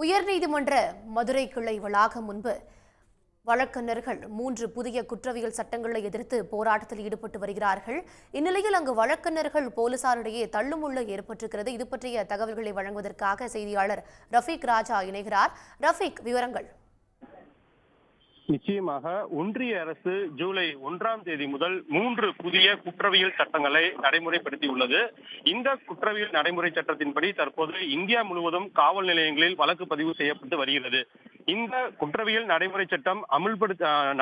உயர்நீதிமன்ற மதுரை கிளை வளாகம் முன்பு வழக்கறிஞர்கள் 3 புதிய குற்றவியல் சட்டங்களை எதிர்த்து போராட்டத்தில் ஈடுபட்டு வருகிறார்கள். இந்நிலையில் அங்கு வழக்கறிஞர்கள் போலீசாரிடையே தள்ளுமுள்ளு ஏற்பட்டிருக்கிறது. இது பற்றிய தகவல்களை வழங்குவதற்காக செய்தியாளர் ரஃபீக் ராஜா இணைகிறார். ரஃபீக், விவரங்கள். நிச்சயமாக ஒன்றிய அரசு ஜூலை 1ஆம் தேதி முதல் 3 புதிய குற்றவியல் சட்டங்களை நடைமுறைப்படுத்தியுள்ளது. இந்த குற்றவியல் நடைமுறை சட்டத்தின்படி தற்போது இந்தியா முழுவதும் காவல் நிலையங்களில் வழக்கு பதிவு செய்யப்பட்டு வருகிறது. இந்த குற்றவியல் நடைமுறை சட்டம்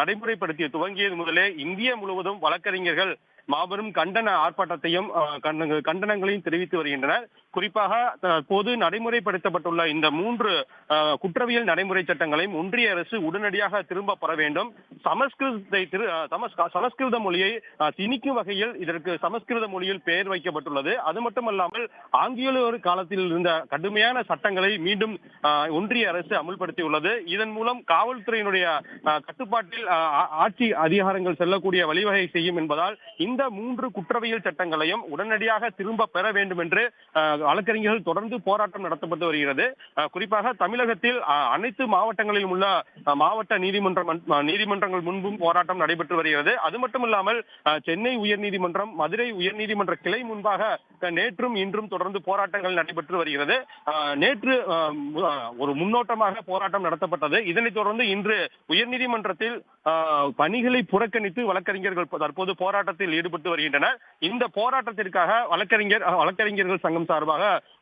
நடைமுறைப்படுத்திய துவங்கியது முதலே இந்தியா முழுவதும் வழக்கறிஞர்கள் மாபெரும் கண்டன ஆர்ப்பாட்டத்தையும் கண்டனங்களையும் தெரிவித்து வருகின்றனர். குறிப்பாக தற்போது நடைமுறைப்படுத்தப்பட்டுள்ள இந்த 3 குற்றவியல் நடைமுறை சட்டங்களையும் ஒன்றிய அரசு உடனடியாக திரும்ப பெற வேண்டும். சமஸ்கிருத மொழியை திணிக்கும் வகையில் இதற்கு சமஸ்கிருத மொழியில் பெயர் வைக்கப்பட்டுள்ளது. அது மட்டுமல்லாமல் ஆங்கிலேயர் காலத்தில் இருந்த கடுமையான சட்டங்களை மீண்டும் ஒன்றிய அரசு அமுல்படுத்தியுள்ளது. இதன் மூலம் காவல்துறையினுடைய கட்டுப்பாட்டில் ஆட்சி அதிகாரங்கள் செல்லக்கூடிய வழிவகை செய்யும் என்பதால் இந்த 3 குற்றவியல் சட்டங்களையும் உடனடியாக திரும்ப பெற வேண்டும் என்று வழக்கறிஞர்கள் தொடர்ந்து போராட்டம் நடத்தப்பட்டு வருகிறது. குறிப்பாக தமிழகத்தில் அனைத்து மாவட்டங்களிலும் உள்ள மாவட்ட நீதிமன்றங்கள் முன்பும் போராட்டம் நடைபெற்று வருகிறது. அது மட்டுமில்லாமல் சென்னை உயர்நீதிமன்றம், மதுரை உயர்நீதிமன்ற கிளை முன்பாக நேற்றும் இன்றும் தொடர்ந்து போராட்டங்கள் நடைபெற்று வருகிறது. நேற்று ஒரு முன்னோட்டமாக போராட்டம் நடத்தப்பட்டது. இதனைத் தொடர்ந்து இன்று உயர்நீதிமன்றத்தில் பணிகளை புறக்கணித்து வழக்கறிஞர்கள் தற்போது போராட்டத்தில் ஈடுபட்டு வருகின்றனர். இந்த போராட்டத்திற்காக வழக்கறிஞர்கள் சங்கம் சார்பாக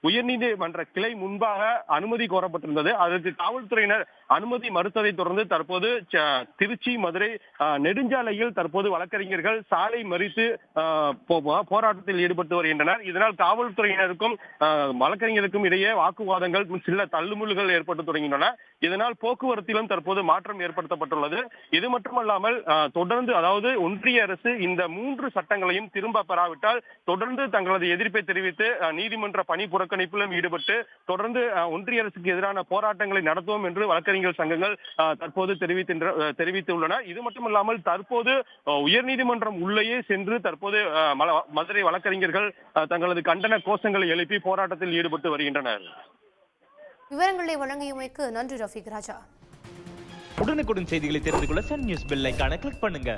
உயர்நீதிமன்ற கிளை முன்பாக அனுமதி கோரப்பட்டிருந்தது. அதற்கு காவல்துறையினர் அனுமதி மறுத்ததை தொடர்ந்து தற்போது திருச்சி மதுரை நெடுஞ்சாலையில் தற்போது வழக்கறிஞர்கள் சாலை மறித்து போராட்டத்தில் ஈடுபட்டு வருகின்றனர். இதனால் காவல்துறையினருக்கும் வழக்கறிஞருக்கும் இடையே வாக்குவாதங்கள், சில தள்ளுமுள்ளுகள் ஏற்பட்டு தொடங்கியுள்ளன. இதனால் போக்குவரத்திலும் தற்போது மாற்றம் ஏற்படுத்தப்பட்டுள்ளது. இது மட்டுமல்லாமல் தொடர்ந்து, அதாவது ஒன்றிய அரசு இந்த 3 சட்டங்களையும் திரும்ப பெறாவிட்டால் தொடர்ந்து தங்களது எதிர்ப்பை தெரிவித்து நீதிமன்ற பணி புறக்கணிப்பிலும் ஈடுபட்டு தொடர்ந்து ஒன்றிய அரசுக்கு எதிரான போராட்டங்களை நடத்துவோம் என்று வழக்கறிஞர் சங்கங்கள் தற்போது தெரிவித்துள்ளன. இது மட்டுமல்லாமல் தற்போது உயர்நீதிமன்றம் உள்ளேயே சென்று தற்போது மதுரை வழக்கறிஞர்கள் தங்களது கண்டன கோஷங்களை எழுப்பி போராட்டத்தில் ஈடுபட்டு வருகின்றனர். விவரங்களை வழங்கியமைக்கு நன்றி ரஃபீக் ராஜா. உடனுக்குடன் செய்திகளை தெரிந்து கொள்ள சன் நியூஸ் பெல் ஐகானை கிளிக் பண்ணுங்க.